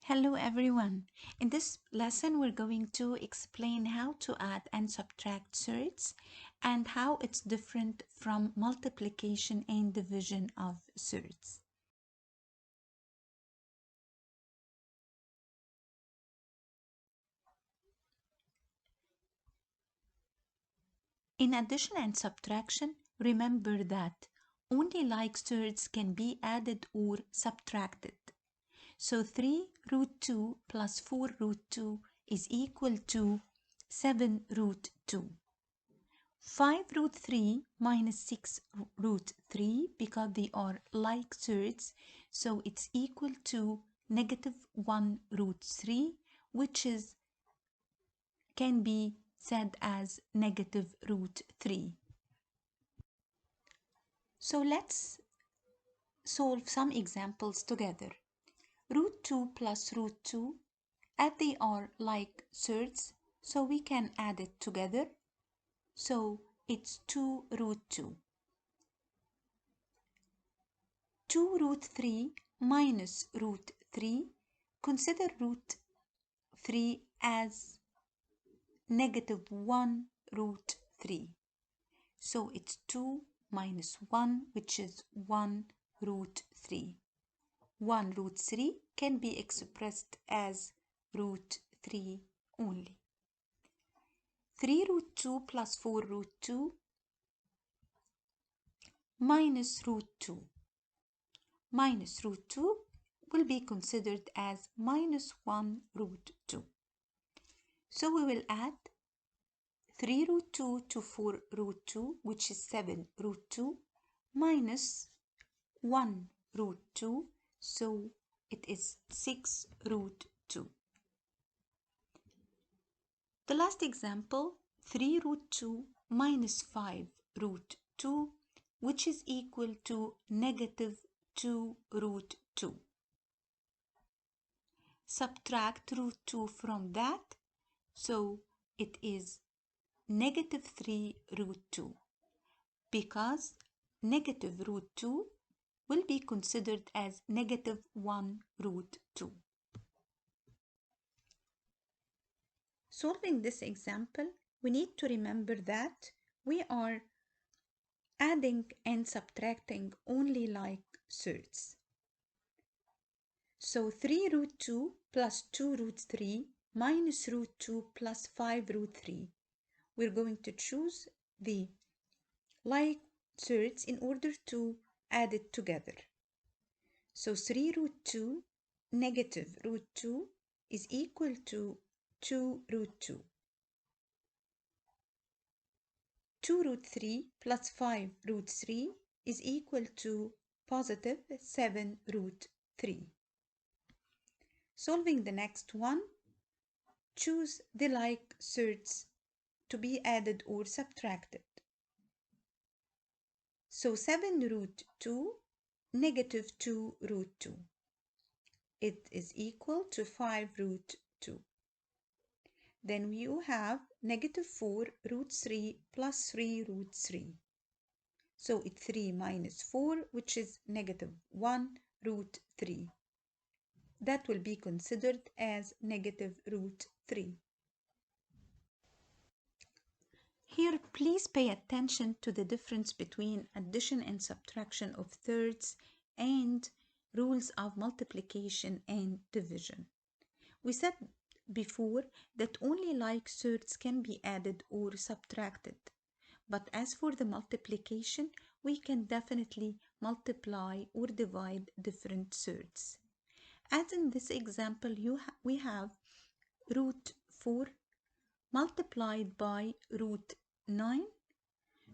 Hello everyone. In this lesson we're going to explain how to add and subtract surds and how it's different from multiplication and division of surds. In addition and subtraction, remember that only like surds can be added or subtracted. So 3 root 2 plus 4 root 2 is equal to 7 root 2. 5 root 3 minus 6 root 3, because they are like surds, so it's equal to negative 1 root 3, which can be said as negative root 3. So let's solve some examples together. Root 2 plus root 2, as they are like surds, so we can add it together. So it's 2 root 2. 2 root 3 minus root 3. Consider root 3 as negative 1 root 3. So it's 2 minus 1, which is 1 root 3. 1 root 3 can be expressed as root 3 only. 3 root 2 plus 4 root 2 minus root 2. Minus root 2 will be considered as minus 1 root 2. So we will add 3 root 2 to 4 root 2, which is 7 root 2, minus 1 root 2, so it is 6 root 2. The last example, 3 root 2 minus 5 root 2, which is equal to negative 2 root 2. Subtract root 2 from that, so it is negative 3 root 2, because negative root 2 will be considered as negative 1 root 2. Solving this example, we need to remember that we are adding and subtracting only like surds. So 3 root 2 plus 2 root 3 minus root 2 plus 5 root 3. We're going to choose the like surds in order to add it together. So 3 root 2 negative root 2 is equal to 2 root 2. 2 root 3 plus 5 root 3 is equal to positive 7 root 3. Solving the next one, choose the like surds to be added or subtracted. So 7 root 2 negative 2 root 2. It is equal to 5 root 2. Then you have negative 4 root 3 plus 3 root 3. So it's 3 minus 4, which is negative 1 root 3. That will be considered as negative root 3. Here, please pay attention to the difference between addition and subtraction of thirds and rules of multiplication and division. We said before that only like surds can be added or subtracted. But as for the multiplication, we can definitely multiply or divide different surds. As in this example, we have root 4 multiplied by root 9,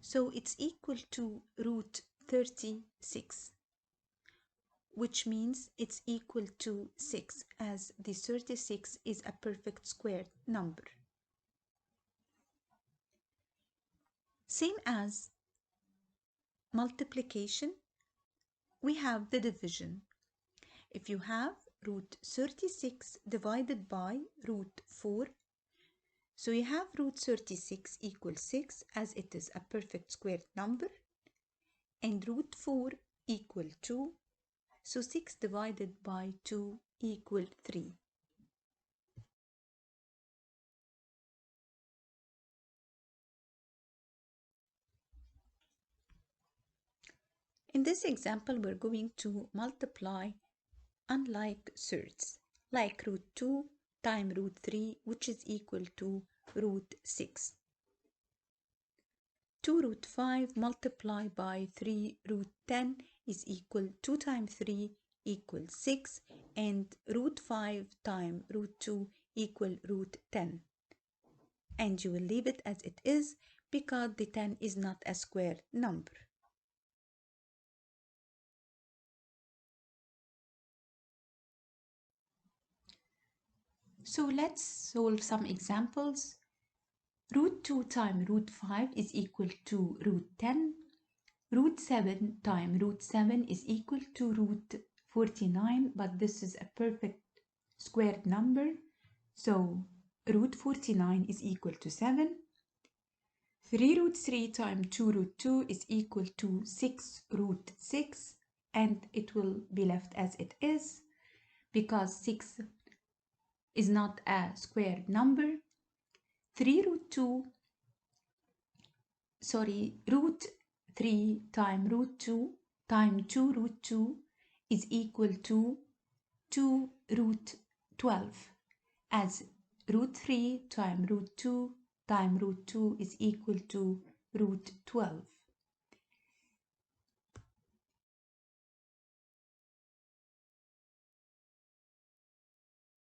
so it's equal to root 36, which means it's equal to 6, as the 36 is a perfect square number. Same as multiplication, we have the division. If you have root 36 divided by root 4, so you have root 36 equals 6, as it is a perfect square number, and root 4 equal 2, so 6 divided by 2 equal 3. In this example, we're going to multiply unlike surds, like root 2 times root 3, which is equal to root 6. 2 root 5 multiplied by 3 root 10 is equal 2 times 3 equals 6, and root 5 times root 2 equal root 10. And you will leave it as it is because the 10 is not a square number. So let's solve some examples. Root 2 times root 5 is equal to root 10. Root 7 times root 7 is equal to root 49, but this is a perfect squared number. So root 49 is equal to 7. 3 root 3 times 2 root 2 is equal to 6 root 6, and it will be left as it is because 6 is not a squared number. 3 root 2, root 3 times root 2 times 2 root 2 is equal to 2 root 12, as root 3 times root 2 times root 2 is equal to root 12.